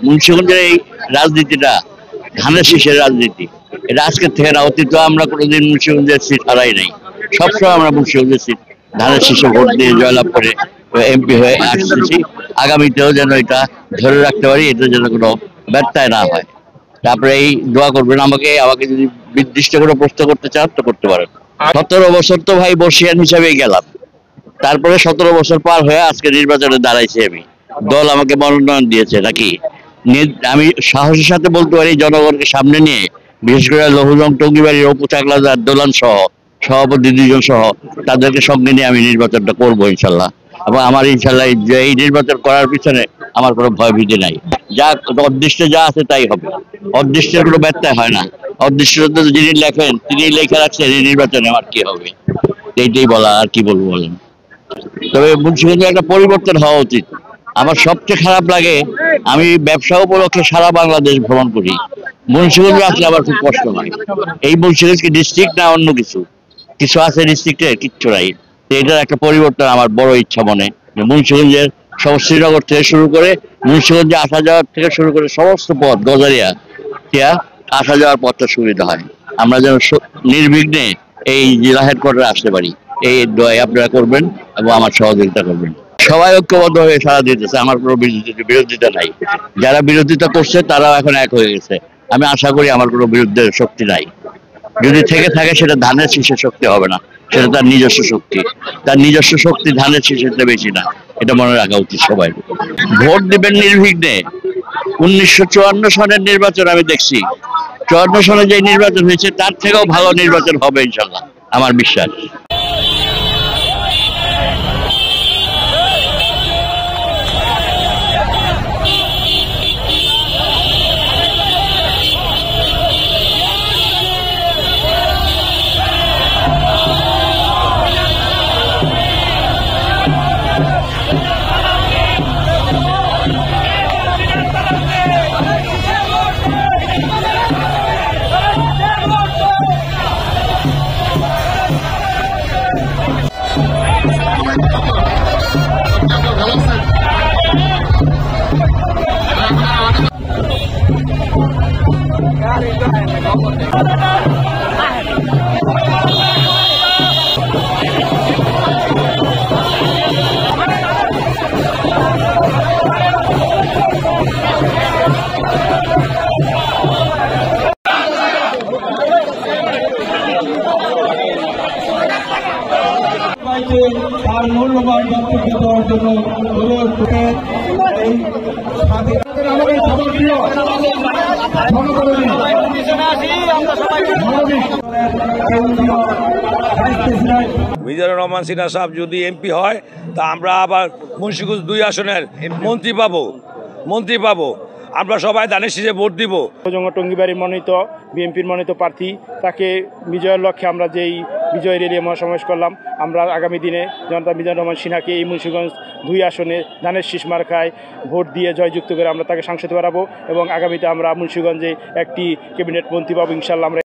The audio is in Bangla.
মুন্সিগঞ্জের এই রাজনীতিটা ধানের শীষের রাজনীতি, এটা আজকের থেকে না। অতীত আমরা কোনোদিন মুন্সিগঞ্জের সিট হারাই নাই, সবসময় আমরা মুন্সিগঞ্জের সিট ধানের শীষে ভোট দিয়ে জয়লাভ করে এমপি হয়ে আসতেছি। আগামীতেও যেন এটা ধরে রাখতে পারি, এটা যেন কোনো ব্যর্থায় না হয়। তারপরে এই দোয়া করবেন আমাকে আমাকে যদি নির্দিষ্ট করে প্রশ্ন করতে চান তো করতে পারেন। 17 বছর তো ভাই বর্ষিয়ান হিসাবেই গেলাম, তারপরে 17 বছর পার হয়ে আজকে নির্বাচনে দাঁড়াইছি আমি। দল আমাকে মনোনয়ন দিয়েছে নাকি, আমি সাহসের সাথে বলতে পারি জনগণকে সামনে নিয়ে, বিশেষ করে লৌহজং টঙ্গিবাড়ির অপু চাকলাদার দোলান সহ সভাপতি 2 জন সহ তাদেরকে সঙ্গে নিয়ে আমি নির্বাচনটা করবো ইনশাল্লাহ। এবং আমার ইনশাল্লাহ এই নির্বাচন করার পিছনে আমার কোনো ভয় ভীতি নাই। যা অদৃষ্টে যা আছে তাই হবে, অদৃষ্টের কোনো ব্যত্যয় হয় না। অদৃষ্ট যিনি লেখেন তিনি লেখা রাখছেন এই নির্বাচনে আমার কি হবে, এইটাই বলা। আর কি বলবো বলেন। তবে মুন্সিগঞ্জে একটা পরিবর্তন হওয়া উচিত। আমার সবচেয়ে খারাপ লাগে, আমি ব্যবসা উপলক্ষে সারা বাংলাদেশ ভ্রমণ করি, মুন্সিগঞ্জে আসলে আমার খুব কষ্ট হয়। এই মুন্সিগঞ্জ কি ডিস্ট্রিক্ট না অন্য কিছু? কিছু আছে ডিস্ট্রিক্টে, কিচ্ছু নাই। এটার একটা পরিবর্তন আমার বড় ইচ্ছা মনে, যে মুন্সিগঞ্জের শ্রীনগর থেকে শুরু করে মুন্সিগঞ্জে আসা যাওয়ার থেকে শুরু করে সমস্ত পথ গজারিয়া আসা যাওয়ার পথটা সুবিধা হয়, আমরা যেন নির্বিঘ্নে এই জেলা হেডকোয়ার্টারে আসতে পারি। এই দোয়াই আপনারা করবেন এবং আমার সহযোগিতা করবেন। সবাই ঐক্যবদ্ধ হয়ে সাড়া দিতেছে, আমার কোনো বিরোধিতা নাই। যারা বিরোধিতা করছে তারাও এখন এক হয়ে গেছে। আমি আশা করি আমার কোনো বিরুদ্ধে শক্তি নাই, যদি থেকে থাকে সেটা ধানের শীষের শক্তি হবে না, সেটা তার নিজস্ব শক্তি। তার নিজস্ব শক্তি ধানের শীষের চেয়ে বেশি না, এটা মনে রাখা উচিত সবাই। ভোট দিবেন নির্বিঘ্নে। 1954 সনের নির্বাচন আমি দেখছি, 54 সনে যে নির্বাচন হয়েছে তার থেকেও ভালো নির্বাচন হবে ইনশাল্লাহ, আমার বিশ্বাস। তার মূল্যবান বক্তব্য দেওয়ার জন্য অনুরোধ করেন। মিজানুর রহমান সিনহা সাহেব যদি এমপি হয় তা আমরা আবার মুন্সিগঞ্জ 2 আসনের মন্ত্রী পাবো। আমরা সবাই ধানের শীষে ভোট দিব। টঙ্গিবাড়ির মনোনীত বিএনপির মনোনীত প্রার্থী, তাকে বিজয়ের লক্ষ্যে আমরা যেই বিজয় রেলি মহাসমাবেশ করলাম, আমরা আগামী দিনে জনতা মিজানুর রহমান সিনহাকে এই মুন্সিগঞ্জ 2 আসনে ধানের শীষ মার্কায় ভোট দিয়ে জয়যুক্ত করে আমরা তাকে সংসদে বাড়াবো এবং আগামীতে আমরা মুন্সিগঞ্জে একটি ক্যাবিনেট মন্ত্রী পাবো ইনশাল্লাহ। আমরা